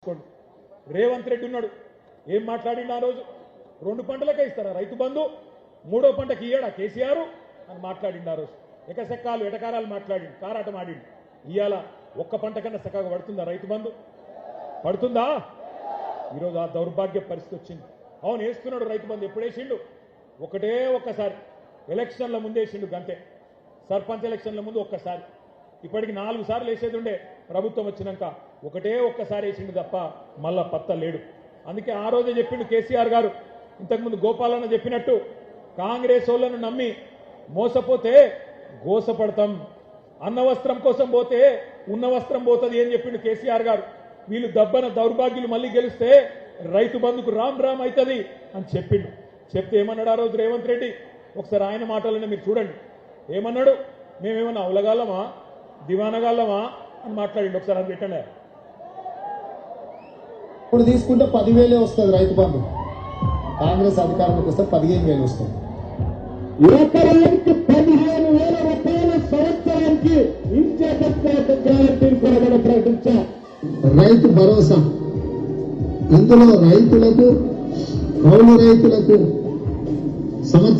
రేవంత్ రెడ్డి ఉన్నాడు ఏం మాట్లాడిండు ఆ రోజు 2 పంటలకే ఇస్తారా రైతు బంధు 3వ పంటకి ఇయ్యడా కేసీఆర్ అని మాట్లాడిండు ఆ రోజు ఎకసెక్కాలు ఎటకారాలు మాట్లాడిండు కారాటం ఆడిండు ఇయాల ఒక్క పంట కన్నా చక్కగా పడుతుందా రైతు బంధు పడుతుందా ఈరోజు ఆ దౌర్భాగ్య పరిస్థితి వచ్చింది అవును వేస్తున్నాడు రైతు బంధు ఎప్పుడు వేసిండు ఒక్కసారి ఎలక్షన్ల ముందు వేసిండు గంతే సర్పంచ్ ఎలక్షన్ల ముందు ఒక్కసారి ఇప్పటికి 4 సార్లు వేసేది ఉండే ప్రభుత్వం వచ్చినాక ఒక్కసారి వేసిండు తప్ప మళ్ళా పత్త లేడు అందుకే ఆ రోజే చెప్పిండు కేసీఆర్ గారు ఇంతకుముందు గోపాలన్న చెప్పినట్టు కాంగ్రెస్ వాళ్ళను నమ్మి మోసపోతే గోసపడతాం అన్న వస్త్రం కోసం పోతే ఉన్న వస్త్రం పోతుంది అని చెప్పిండు కేసీఆర్ గారు వీళ్ళు దబ్బన దౌర్భాగ్యులు మళ్ళీ గెలిస్తే రైతు బంధుకు రామ్ రామ్ అవుతుంది అని చెప్పిండు చెప్తే ఏమన్నాడు ఆ రోజు రేవంత్ రెడ్డి ఒకసారి ఆయన మాటలనే మీరు చూడండి ఏమన్నాడు మేమేమన్నా అవలగాలమా దివానగాళ్ళమా అని మాట్లాడిండు ఒకసారి అది పెట్టండి ఇప్పుడు తీసుకుంటే 10,000 వస్తుంది రైతు బంధు కాంగ్రెస్ అధికారంలోకి వస్తే 15,000 వస్తుంది ఎకరానికి 15,000 రూపాయల సంవత్సరానికి గ్యారెంటీ ప్రకటించారు రైతు భరోసా ఇందులో రైతులకు కౌలు రైతులకు సంవత్సరం